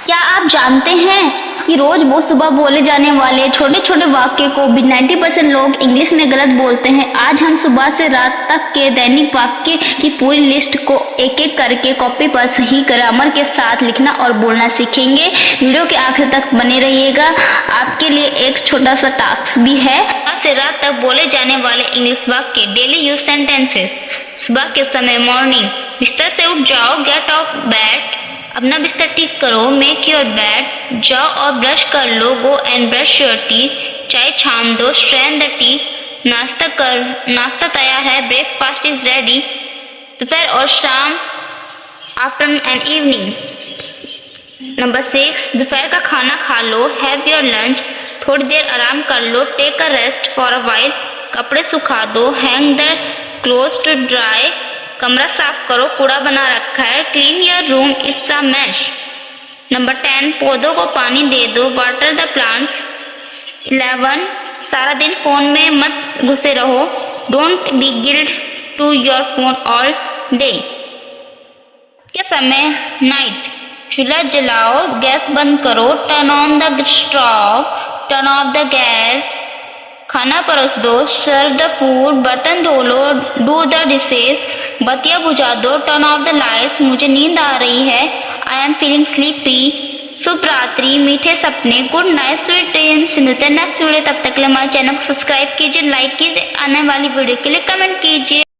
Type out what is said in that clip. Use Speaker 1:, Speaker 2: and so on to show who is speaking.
Speaker 1: क्या आप जानते हैं कि रोज वो सुबह बोले जाने वाले छोटे छोटे वाक्य को भी 90% लोग इंग्लिश में गलत बोलते हैं। आज हम सुबह से रात तक के दैनिक वाक्य की पूरी लिस्ट को एक एक करके कॉपी पर सही ग्रामर के साथ लिखना और बोलना सीखेंगे। वीडियो के आखिर तक बने रहिएगा। आपके लिए एक छोटा सा टास्क भी है। सुबह से रात तक बोले जाने वाले इंग्लिश वाक्य, डेली यूज सेंटेंसेस। सुबह के समय मॉर्निंग, बिस्तर से उठ जाओ, गेट ऑफ बेड, अपना बिस्तर ठीक करो, मेक योर बेड, जाओ और ब्रश कर लो, go and brush your teeth, चाय छान दो, स्ट्रेन द टी, नाश्ता तैयार है, ब्रेकफास्ट इज रेडी, दोपहर और शाम, आफ्टरनून एंड इवनिंग। नंबर 6, दोपहर का खाना खा लो, हैव योर लंच, थोड़ी देर आराम कर लो, take a rest for a while, कपड़े सुखा दो, hang the clothes to dry, कमरा साफ करो, कूड़ा बना रखा है, clean your room, it's a mess. Number 10, पौधों को पानी दे दो, वाटर द प्लांट्स। 11, सारा दिन फोन में मत घुसे रहो, don't be glued to your phone all day. के समय नाइट, चूल्हा जलाओ, गैस बंद करो, turn on the stove, turn off the gas, खाना परोस दो, सर्व द फूड, बर्तन धो लो, डू द डिशेस, बत्तियां बुझा दो, टर्न ऑफ द लाइट्स, मुझे नींद आ रही है, आई एम फीलिंग स्लीपी, शुभ रात्रि, मीठे सपने, गुड नाइट, स्वीट ड्रीम्स। मिलते हैं नेक्स्ट वीडियो, तब तक के लिए हमारे चैनल को सब्सक्राइब कीजिए, लाइक कीजिए, आने वाली वीडियो के लिए कमेंट कीजिए।